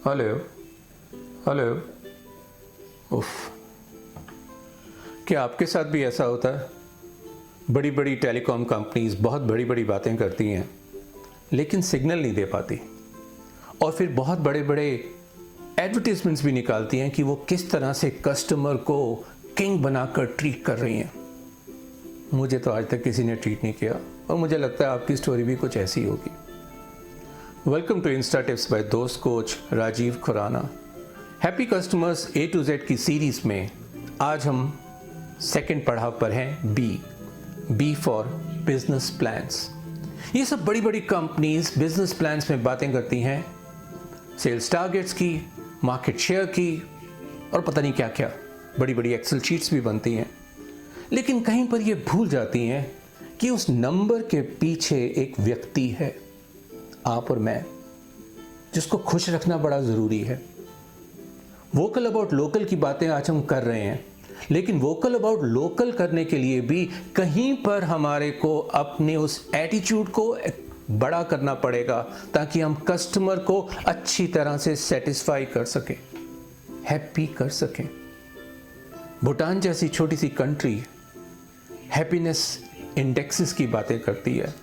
Hello hello. उफ, क्या आपके साथ भी ऐसा होता है? बड़ी बड़ी टेलीकॉम कंपनीज बहुत बड़ी बड़ी बातें करती हैं लेकिन सिग्नल नहीं दे पाती, और फिर बहुत बड़े बड़े एडवर्टीजमेंट्स भी निकालती हैं कि वो किस तरह से कस्टमर को किंग बनाकर ट्रीट कर रही हैं। मुझे तो आज तक किसी ने ट्रीट नहीं किया, और मुझे लगता है आपकी स्टोरी भी कुछ ऐसी होगी। Welcome to insta tips by दोस्त coach Rajiv Khurana. Happy customers A to Z की सीरीज में आज हम सेकंड पड़ाव पर हैं, बी फॉर बिजनेस प्लान्स। ये सब बड़ी बड़ी कंपनीज बिजनेस प्लान्स में बातें करती हैं, सेल्स टारगेट्स की, मार्केट शेयर की, और पता नहीं क्या क्या बड़ी बड़ी एक्सेल शीट्स भी बनती हैं। लेकिन कहीं पर ये भूल जाती हैं कि उस नंबर के पीछे एक व्यक्ति है, आप और मैं, जिसको खुश रखना बड़ा ज़रूरी है। वोकल अबाउट लोकल की बातें आज हम कर रहे हैं, लेकिन वोकल अबाउट लोकल करने के लिए भी कहीं पर हमारे को अपने उस एटीट्यूड को बड़ा करना पड़ेगा ताकि हम कस्टमर को अच्छी तरह से सेटिस्फाई कर सकें, हैप्पी कर सकें। भूटान जैसी छोटी सी कंट्री हैप्पीनेस इंडेक्सेस की बातें करती है,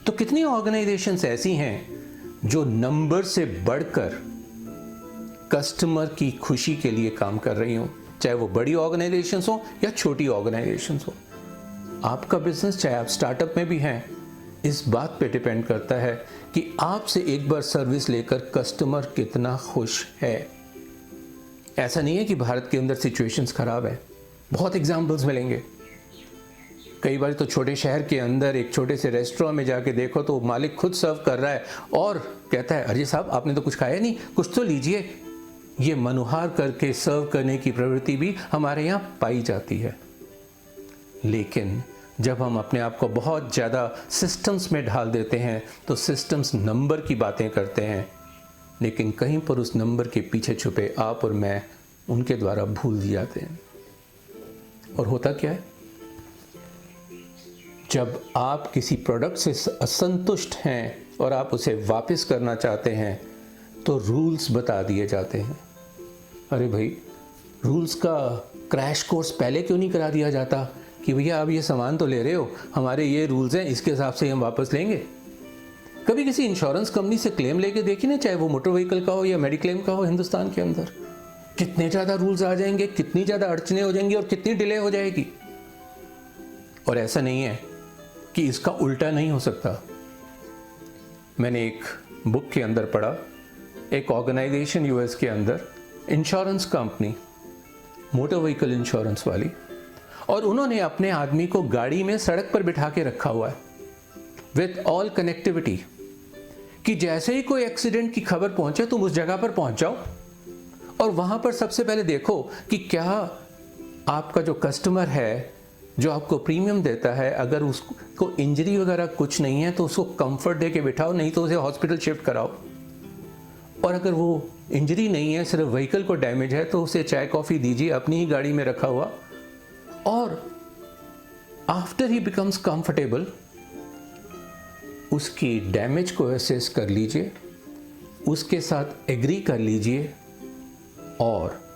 तो कितनी ऑर्गेनाइजेशंस ऐसी हैं जो नंबर से बढ़कर कस्टमर की खुशी के लिए काम कर रही हो, चाहे वो बड़ी ऑर्गेनाइजेशंस हो या छोटी ऑर्गेनाइजेशंस हो। आपका बिजनेस, चाहे आप स्टार्टअप में भी हैं, इस बात पे डिपेंड करता है कि आपसे एक बार सर्विस लेकर कस्टमर कितना खुश है। ऐसा नहीं है कि भारत के अंदर सिचुएशंस खराब है, बहुत एग्जाम्पल्स मिलेंगे। कई बार तो छोटे शहर के अंदर एक छोटे से रेस्टोरेंट में जाके देखो तो मालिक खुद सर्व कर रहा है और कहता है, अरे साहब आपने तो कुछ खाया नहीं, कुछ तो लीजिए। ये मनुहार करके सर्व करने की प्रवृत्ति भी हमारे यहाँ पाई जाती है। लेकिन जब हम अपने आप को बहुत ज़्यादा सिस्टम्स में ढाल देते हैं तो सिस्टम्स नंबर की बातें करते हैं, लेकिन कहीं पर उस नंबर के पीछे छुपे आप और मैं उनके द्वारा भूल दिए जाते हैं। और होता क्या है, जब आप किसी प्रोडक्ट से असंतुष्ट हैं और आप उसे वापस करना चाहते हैं तो रूल्स बता दिए जाते हैं। अरे भाई, रूल्स का क्रैश कोर्स पहले क्यों नहीं करा दिया जाता कि भैया आप ये सामान तो ले रहे हो, हमारे ये रूल्स हैं, इसके हिसाब से हम वापस लेंगे। कभी किसी इंश्योरेंस कंपनी से क्लेम लेके देखिए ना, चाहे वो मोटर व्हीकल का हो या मेडिक्लेम का हो, हिंदुस्तान के अंदर कितने ज़्यादा रूल्स आ जाएंगे, कितनी ज़्यादा अड़चने हो जाएंगी और कितनी डिले हो जाएगी। और ऐसा नहीं है कि इसका उल्टा नहीं हो सकता। मैंने एक बुक के अंदर पढ़ा, एक ऑर्गेनाइजेशन यूएस के अंदर, insurance company, motor vehicle insurance वाली, और उन्होंने अपने आदमी को गाड़ी में सड़क पर बिठा के रखा हुआ है विथ ऑल कनेक्टिविटी, कि जैसे ही कोई एक्सीडेंट की खबर पहुंचे तुम उस जगह पर पहुंच जाओ और वहां पर सबसे पहले देखो कि क्या आपका जो कस्टमर है जो आपको प्रीमियम देता है, अगर उसको इंजरी वगैरह कुछ नहीं है तो उसको कंफर्ट दे के बिठाओ, नहीं तो उसे हॉस्पिटल शिफ्ट कराओ। और अगर वो इंजरी नहीं है, सिर्फ व्हीकल को डैमेज है, तो उसे चाय कॉफ़ी दीजिए अपनी ही गाड़ी में रखा हुआ, और आफ्टर ही बिकम्स कंफर्टेबल उसकी डैमेज को असेस कर लीजिए, उसके साथ एग्री कर लीजिए, और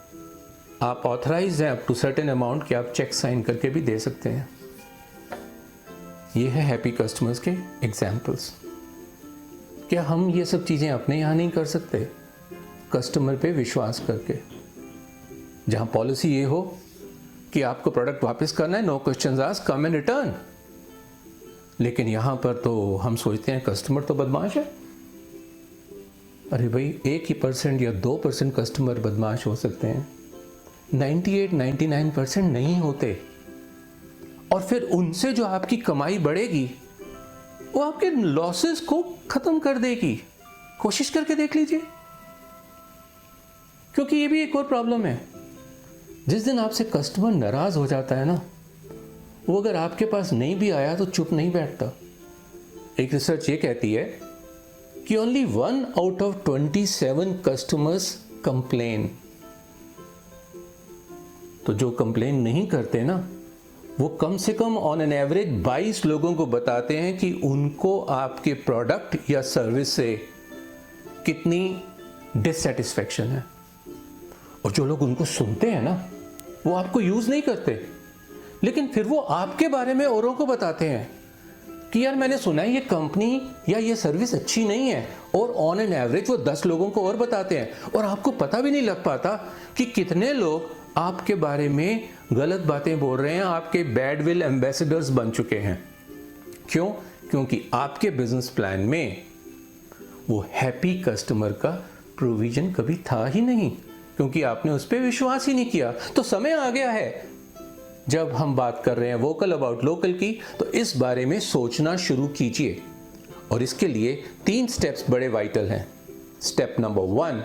आप ऑथराइज हैं अप टू सर्टेन अमाउंट कि आप चेक साइन करके भी दे सकते हैं। ये है हैप्पी कस्टमर्स के एग्जाम्पल्स। क्या हम ये सब चीज़ें अपने यहाँ नहीं कर सकते, कस्टमर पे विश्वास करके, जहाँ पॉलिसी ये हो कि आपको प्रोडक्ट वापस करना है, no questions asked, come and return. लेकिन यहाँ पर तो हम सोचते हैं कस्टमर तो बदमाश है। अरे भाई, 1% या 2% कस्टमर बदमाश हो सकते हैं, 98-99% नहीं होते। और फिर उनसे जो आपकी कमाई बढ़ेगी वो आपके लॉसेस को खत्म कर देगी। कोशिश करके देख लीजिए, क्योंकि ये भी एक और प्रॉब्लम है। जिस दिन आपसे कस्टमर नाराज हो जाता है ना, वो अगर आपके पास नहीं भी आया तो चुप नहीं बैठता। एक रिसर्च ये कहती है कि only 1 out of 27 customers complain. तो जो कंप्लेन नहीं करते ना, वो कम से कम ऑन एन एवरेज 22 लोगों को बताते हैं कि उनको आपके प्रोडक्ट या सर्विस से कितनी डिससेटिस्फैक्शन है। और जो लोग उनको सुनते हैं ना, वो आपको यूज़ नहीं करते, लेकिन फिर वो आपके बारे में औरों को बताते हैं कि यार मैंने सुना है ये कंपनी या ये सर्विस अच्छी नहीं है, और ऑन एन एवरेज वो 10 लोगों को और बताते हैं, और आपको पता भी नहीं लग पाता कि कितने लोग आपके बारे में गलत बातें बोल रहे हैं, आपके बैडविल एम्बेसडर्स बन चुके हैं। क्यों? क्योंकि आपके बिजनेस प्लान में वो हैप्पी कस्टमर का प्रोविजन कभी था ही नहीं, क्योंकि आपने उस पर विश्वास ही नहीं किया। तो समय आ गया है, जब हम बात कर रहे हैं वोकल अबाउट लोकल की, तो इस बारे में सोचना शुरू कीजिए। और इसके लिए 3 स्टेप्स बड़े वाइटल हैं। Step number 1,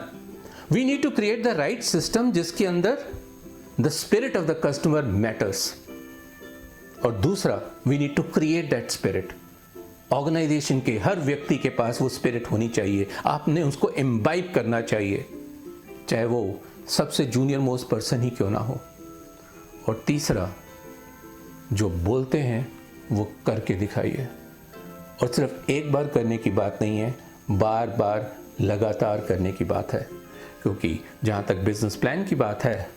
we need to create the right system जिसके अंदर the spirit of the customer matters. और दूसरा, we need to create that spirit. Organisation के हर व्यक्ति के पास वो स्पिरिट होनी चाहिए, आपने उसको इम्बाइब करना चाहिए, चाहे वो सबसे जूनियर मोस्ट पर्सन ही क्यों ना हो। और तीसरा, जो बोलते हैं वो करके दिखाइए। और सिर्फ एक बार करने की बात नहीं है, बार बार लगातार करने की बात है। क्योंकि जहाँ तक बिजनेस प्लान की बात है,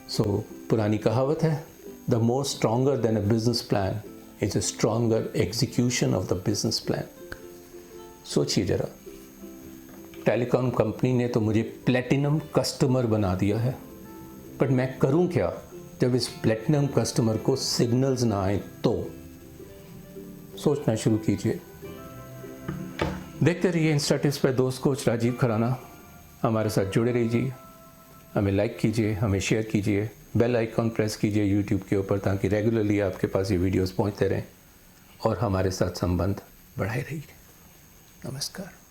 सो पुरानी कहावत है, the more stronger than a business plan is a stronger execution of the business plan. सोचिए जरा, टेलीकॉम कंपनी ने तो मुझे प्लेटिनम कस्टमर बना दिया है, बट मैं करूं क्या जब इस प्लेटिनम कस्टमर को सिग्नल्स ना आए? तो सोचना शुरू कीजिए। देखते रहिए इंस्टा टिप्स पर दोस्त कोच राजीव खराना। हमारे साथ जुड़े रहिए, हमें लाइक कीजिए, हमें शेयर कीजिए, बेल आइकॉन प्रेस कीजिए यूट्यूब के ऊपर, ताकि रेगुलरली आपके पास ये वीडियोस पहुंचते रहें और हमारे साथ संबंध बढ़ाए रहिए। नमस्कार।